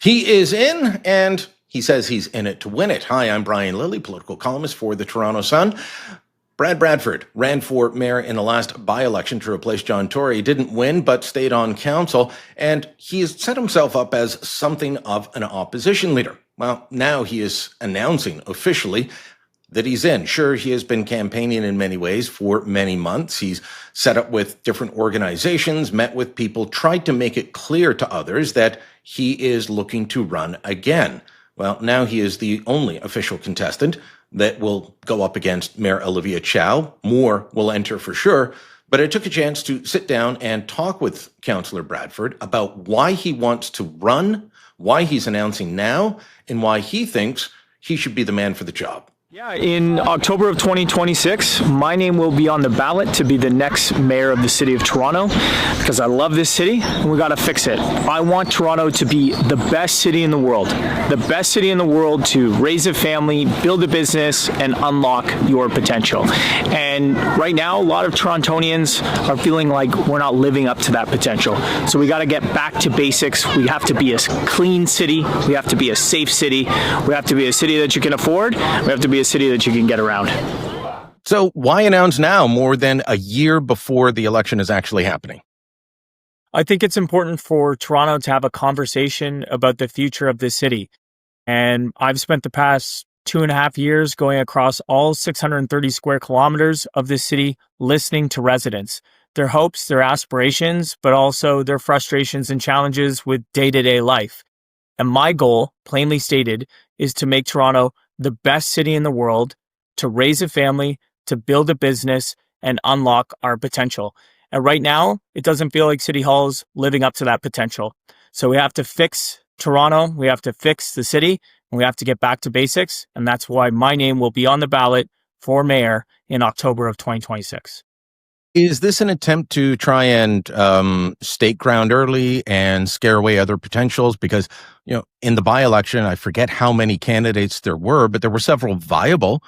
He is in, and he says he's in it to win it. Hi, I'm Brian Lilley, political columnist for the Toronto Sun. Brad Bradford ran for mayor in the last by-election to replace John Tory. He didn't win, but stayed on council, and he has set himself up as something of an opposition leader. Well, now he is announcing officially that he's in. Sure, he has been campaigning in many ways for many months. He's set up with different organizations, met with people, tried to make it clear to others that he is looking to run again. Well, now he is the only official contestant that will go up against Mayor Olivia Chow. More will enter for sure. But I took a chance to sit down and talk with Councillor Bradford about why he wants to run, why he's announcing now, and why he thinks he should be the man for the job. Yeah, in October of 2026, my name will be on the ballot to be the next mayor of the city of Toronto because I love this city and we got to fix it. I want Toronto to be the best city in the world to raise a family, build a business, and unlock your potential. And right now, a lot of Torontonians are feeling like we're not living up to that potential. So we got to get back to basics. We have to be a clean city. We have to be a safe city. We have to be a city that you can afford. We have to be a city that you can get around. So why announce now more than a year before the election is actually happening? I think it's important for Toronto to have a conversation about the future of this city. And I've spent the past 2.5 years going across all 630 square kilometers of this city, listening to residents, their hopes, their aspirations, but also their frustrations and challenges with day-to-day life. And my goal, plainly stated, is to make Toronto the best city in the world, to raise a family, to build a business, and unlock our potential. And right now, it doesn't feel like City Hall is living up to that potential. So we have to fix Toronto, we have to fix the city, and we have to get back to basics. And that's why my name will be on the ballot for mayor in October of 2026. Is this an attempt to try and stake ground early and scare away other potentials? Because, in the by-election, I forget how many candidates there were, but there were several viable,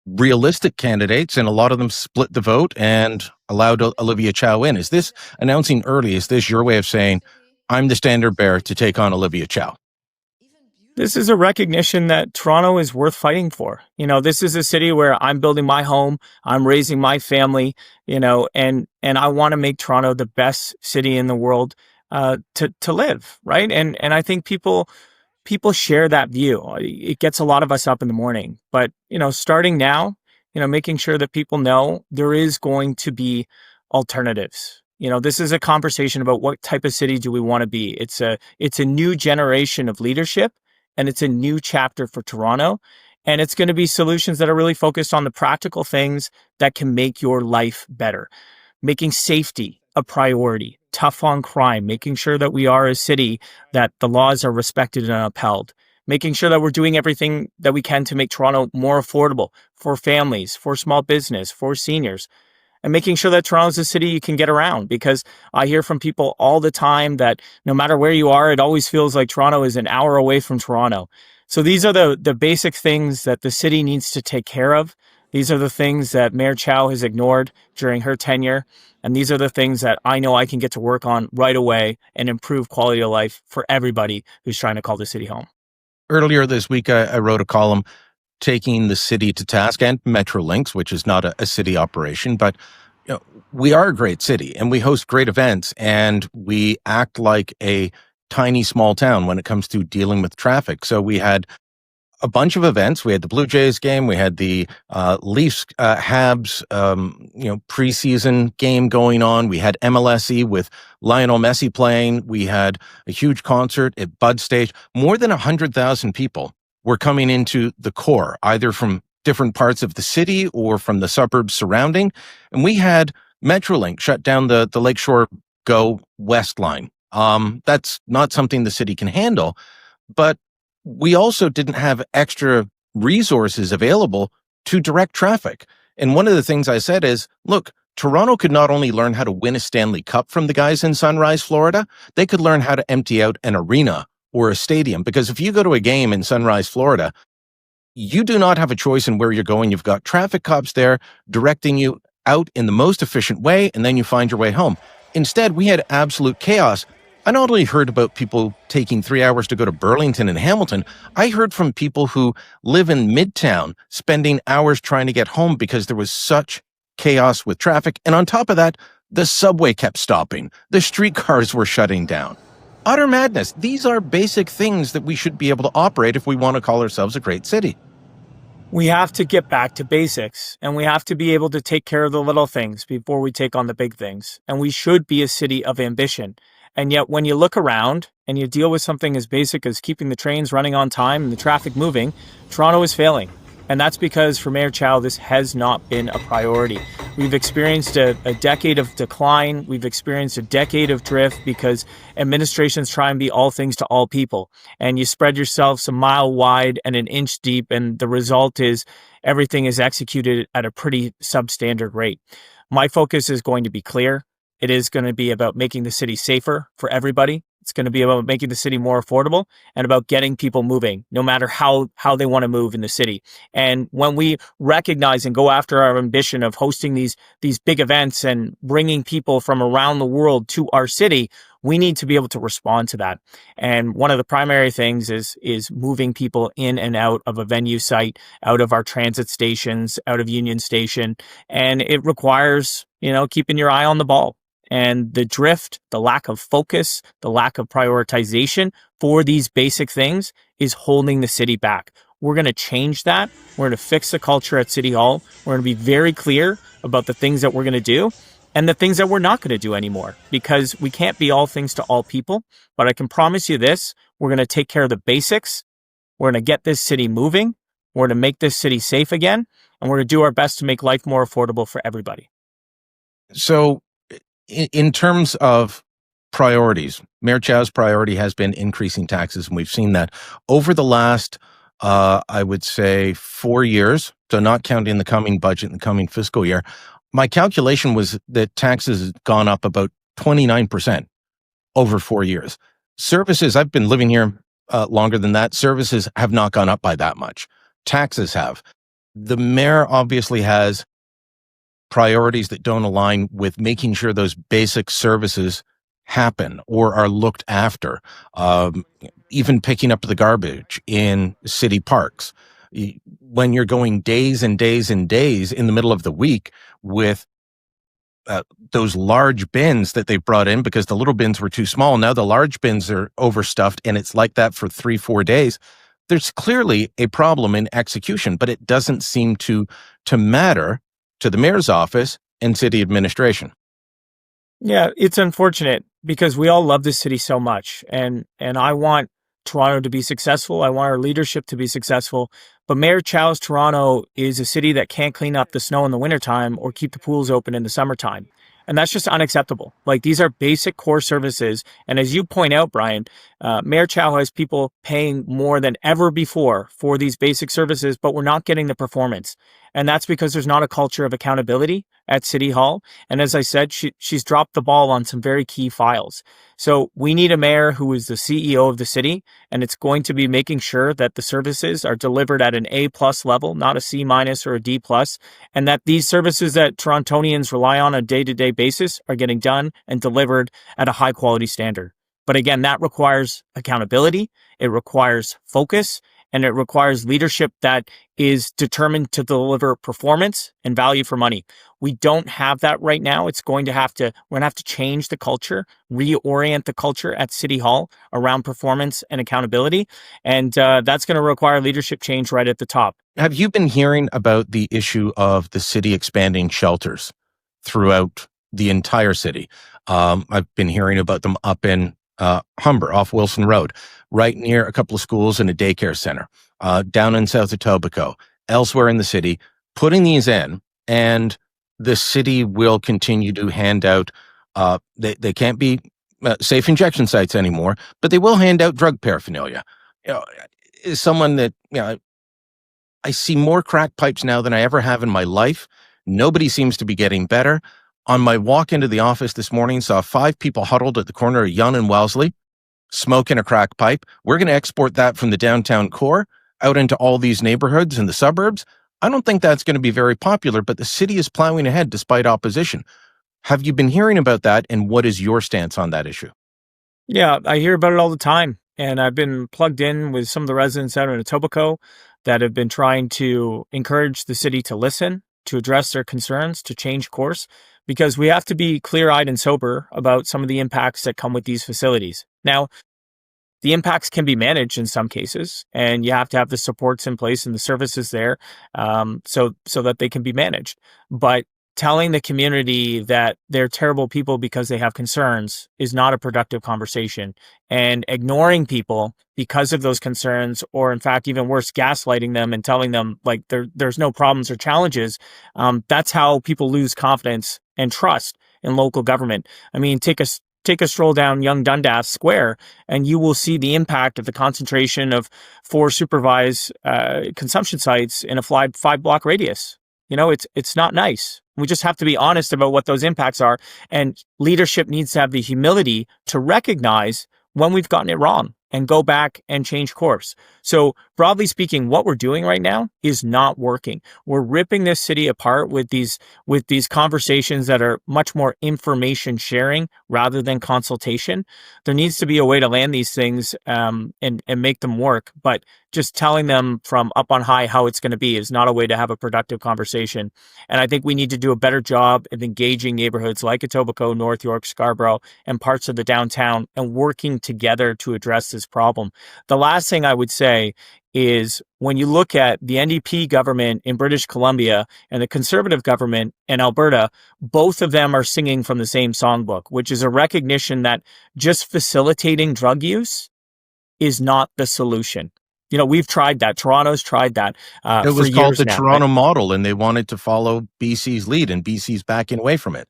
realistic candidates, and a lot of them split the vote and allowed Olivia Chow in. Is this announcing early? Is this your way of saying, I'm the standard bearer to take on Olivia Chow? This is a recognition that Toronto is worth fighting for. This is a city where I'm building my home, I'm raising my family, and I want to make Toronto the best city in the world to live, right? And I think people share that view. It gets a lot of us up in the morning, but starting now, making sure that people know there is going to be alternatives. This is a conversation about what type of city do we want to be. It's a new generation of leadership. And it's a new chapter for Toronto. And it's going to be solutions that are really focused on the practical things that can make your life better. Making safety a priority, tough on crime, making sure that we are a city that the laws are respected and upheld, making sure that we're doing everything that we can to make Toronto more affordable for families, for small business, for seniors. And making sure that Toronto is a city you can get around, because I hear from people all the time that no matter where you are, it always feels like Toronto is an hour away from Toronto. So these are the basic things that the city needs to take care of. These are the things that Mayor Chow has ignored during her tenure. And these are the things that I know I can get to work on right away and improve quality of life for everybody who's trying to call the city home. Earlier this week, I wrote a column taking the city to task, and Metrolinx, which is not a city operation, but we are a great city and we host great events and we act like a tiny small town when it comes to dealing with traffic. So we had a bunch of events. We had the Blue Jays game. We had the Leafs Habs preseason game going on. We had MLSE with Lionel Messi playing. We had a huge concert at Bud Stage. More than 100,000 people were coming into the core, either from different parts of the city or from the suburbs surrounding. And we had Metrolinx shut down the Lakeshore Go West line. That's not something the city can handle, but we also didn't have extra resources available to direct traffic. And one of the things I said is, look, Toronto could not only learn how to win a Stanley Cup from the guys in Sunrise, Florida, they could learn how to empty out an arena or a stadium. Because if you go to a game in Sunrise, Florida, you do not have a choice in where you're going. You've got traffic cops there directing you out in the most efficient way, and then you find your way home. Instead, we had absolute chaos. I not only heard about people taking 3 hours to go to Burlington and Hamilton, I heard from people who live in Midtown spending hours trying to get home because there was such chaos with traffic. And on top of that, the subway kept stopping. The streetcars were shutting down. Utter madness. These are basic things that we should be able to operate if we want to call ourselves a great city. We have to get back to basics, and we have to be able to take care of the little things before we take on the big things. And we should be a city of ambition. And yet when you look around and you deal with something as basic as keeping the trains running on time and the traffic moving, Toronto is failing. And that's because for Mayor Chow, this has not been a priority. We've experienced a decade of decline. We've experienced a decade of drift because administrations try and be all things to all people. And you spread yourselves a mile wide and an inch deep. And the result is everything is executed at a pretty substandard rate. My focus is going to be clear. It is going to be about making the city safer for everybody. It's going to be about making the city more affordable and about getting people moving, no matter how they want to move in the city. And when we recognize and go after our ambition of hosting these big events and bringing people from around the world to our city, we need to be able to respond to that. And one of the primary things is moving people in and out of a venue site, out of our transit stations, out of Union Station. And it requires, keeping your eye on the ball. And the drift, the lack of focus, the lack of prioritization for these basic things is holding the city back. We're going to change that. We're going to fix the culture at City Hall. We're going to be very clear about the things that we're going to do and the things that we're not going to do anymore, because we can't be all things to all people. But I can promise you this, we're going to take care of the basics. We're going to get this city moving. We're going to make this city safe again. And we're going to do our best to make life more affordable for everybody. So in terms of priorities, Mayor Chow's priority has been increasing taxes, and we've seen that over the last, I would say, 4 years, so not counting the coming budget and the coming fiscal year. My calculation was that taxes have gone up about 29% over 4 years. Services, I've been living here longer than that, services have not gone up by that much. Taxes have. The mayor obviously has priorities that don't align with making sure those basic services happen or are looked after. Even picking up the garbage in city parks. When you're going days and days and days in the middle of the week with those large bins that they brought in because the little bins were too small. Now the large bins are overstuffed, and it's like that for 3-4 days. There's clearly a problem in execution, but it doesn't seem to matter to the mayor's office and city administration. Yeah, it's unfortunate because we all love this city so much, and I want Toronto to be successful. I want our leadership to be successful. But Mayor Chow's Toronto is a city that can't clean up the snow in the wintertime or keep the pools open in the summertime. And that's just unacceptable. Like, these are basic core services. And as you point out, Brian, Mayor Chow has people paying more than ever before for these basic services, but we're not getting the performance. And that's because there's not a culture of accountability at City Hall. And as I said, she's dropped the ball on some very key files. So we need a mayor who is the CEO of the city, and it's going to be making sure that the services are delivered at an A+ level, not a C- or a D+, and that these services that Torontonians rely on a day-to-day basis are getting done and delivered at a high quality standard. But again, that requires accountability, it requires focus, and it requires leadership that is determined to deliver performance and value for money. We don't have that right now. We're going to have to change the culture, reorient the culture at City Hall around performance and accountability. And that's going to require leadership change right at the top. Have you been hearing about the issue of the city expanding shelters throughout the entire city? I've been hearing about them up in Humber off Wilson Road, right near a couple of schools and a daycare center, down in south Etobicoke, elsewhere in the city, putting these in, and the city will continue to hand out, they can't be safe injection sites anymore, but they will hand out drug paraphernalia. Is someone that, I see more crack pipes now than I ever have in my life. Nobody seems to be getting better. On my walk into the office this morning, saw 5 people huddled at the corner of Yonge and Wellesley, smoking a crack pipe. We're going to export that from the downtown core out into all these neighborhoods and the suburbs. I don't think that's going to be very popular, but the city is plowing ahead despite opposition. Have you been hearing about that, and what is your stance on that issue? Yeah, I hear about it all the time. And I've been plugged in with some of the residents out in Etobicoke that have been trying to encourage the city to listen, to address their concerns, to change course, because we have to be clear eyed and sober about some of the impacts that come with these facilities. Now, the impacts can be managed in some cases, and you have to have the supports in place and the services there, so that they can be managed. But telling the community that they're terrible people because they have concerns is not a productive conversation. And ignoring people because of those concerns, or in fact, even worse, gaslighting them and telling them like there's no problems or challenges, that's how people lose confidence and trust in local government. I mean, take a stroll down Young Dundas Square, and you will see the impact of the concentration of 4 supervised consumption sites in a 5 block radius. You know, it's not nice. We just have to be honest about what those impacts are, and leadership needs to have the humility to recognize when we've gotten it wrong and go back and change course. So, broadly speaking, what we're doing right now is not working. We're ripping this city apart with these conversations that are much more information sharing rather than consultation. There needs to be a way to land these things, and make them work. But just telling them from up on high how it's going to be is not a way to have a productive conversation. And I think we need to do a better job of engaging neighborhoods like Etobicoke, North York, Scarborough, and parts of the downtown, and working together to address this problem. The last thing I would say is, when you look at the NDP government in British Columbia and the Conservative government in Alberta, both of them are singing from the same songbook, which is a recognition that just facilitating drug use is not the solution. You know, we've tried that. Toronto's tried that It for was called years the now. Toronto model, and they wanted to follow BC's lead, and BC's backing away from it.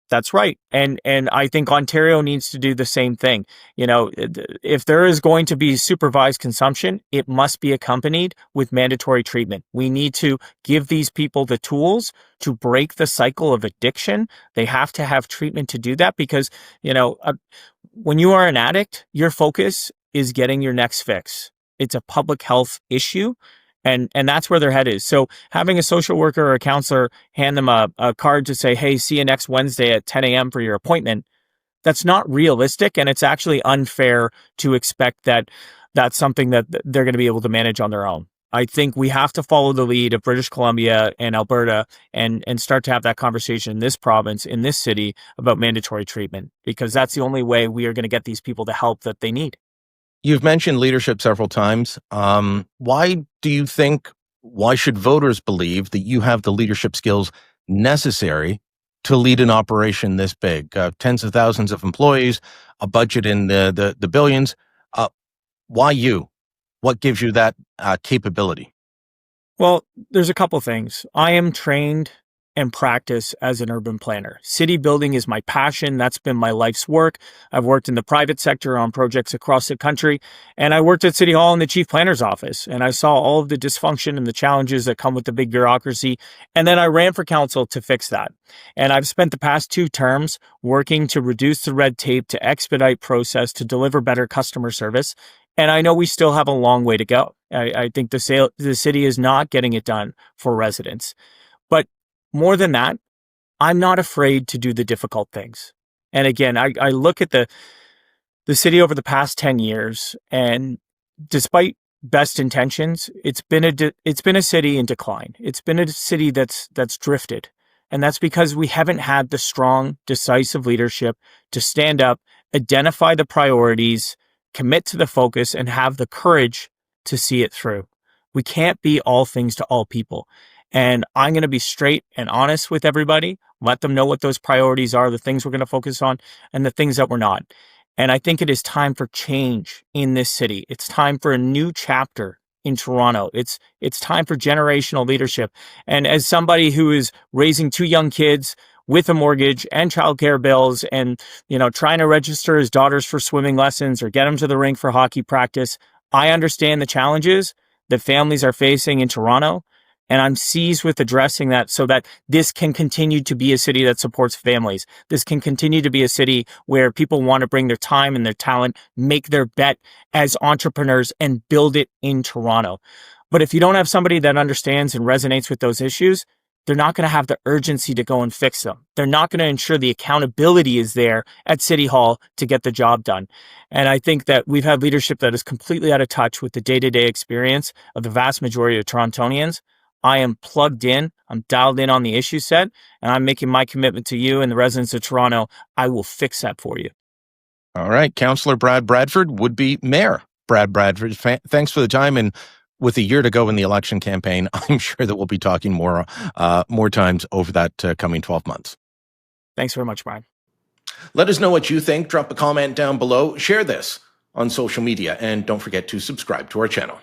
That's right. And I think Ontario needs to do the same thing. You know, if there is going to be supervised consumption, it must be accompanied with mandatory treatment. We need to give these people the tools to break the cycle of addiction. They have to have treatment to do that, because, you know, when you are an addict, your focus is getting your next fix. It's a public health issue. And that's where their head is. So having a social worker or a counselor hand them a card to say, hey, see you next Wednesday at 10 a.m. for your appointment, that's not realistic. And it's actually unfair to expect that that's something that they're going to be able to manage on their own. I think we have to follow the lead of British Columbia and Alberta, and start to have that conversation in this province, in this city, about mandatory treatment, because that's the only way we are going to get these people the help that they need. You've mentioned leadership several times. Why do you think, why should voters believe that you have the leadership skills necessary to lead an operation this big? Tens of thousands of employees, a budget in the billions. Why you? What gives you that capability? Well, there's a couple things. I am trained and practice as an urban planner. City building is my passion. That's been my life's work. I've worked in the private sector on projects across the country, and I worked at City Hall in the chief planner's office, and I saw all of the dysfunction and the challenges that come with the big bureaucracy. And then I ran for council to fix that. And I've spent the past 2 terms working to reduce the red tape, to expedite process, to deliver better customer service. And I know we still have a long way to go. I think the city is not getting it done for residents. But more than that, I'm not afraid to do the difficult things. And again, I look at the city over the past 10 years, and despite best intentions, it's been a city in decline. It's been a city that's drifted. And that's because we haven't had the strong, decisive leadership to stand up, identify the priorities, commit to the focus, and have the courage to see it through. We can't be all things to all people. And I'm going to be straight and honest with everybody, let them know what those priorities are, the things we're going to focus on, and the things that we're not. And I think it is time for change in this city. It's time for a new chapter in Toronto. It's time for generational leadership. And as somebody who is raising 2 young kids with a mortgage and childcare bills, and, you know, trying to register his daughters for swimming lessons or get them to the rink for hockey practice, I understand the challenges that families are facing in Toronto. And I'm seized with addressing that, so that this can continue to be a city that supports families. This can continue to be a city where people want to bring their time and their talent, make their bet as entrepreneurs, and build it in Toronto. But if you don't have somebody that understands and resonates with those issues, they're not going to have the urgency to go and fix them. They're not going to ensure the accountability is there at City Hall to get the job done. And I think that we've had leadership that is completely out of touch with the day-to-day experience of the vast majority of Torontonians. I am plugged in, I'm dialed in on the issue set, and I'm making my commitment to you and the residents of Toronto. I will fix that for you. All right. Councillor Brad Bradford, would-be Mayor Brad Bradford, thanks for the time. And with a year to go in the election campaign, I'm sure that we'll be talking more times over that coming 12 months. Thanks very much, Brian. Let us know what you think. Drop a comment down below. Share this on social media. And don't forget to subscribe to our channel.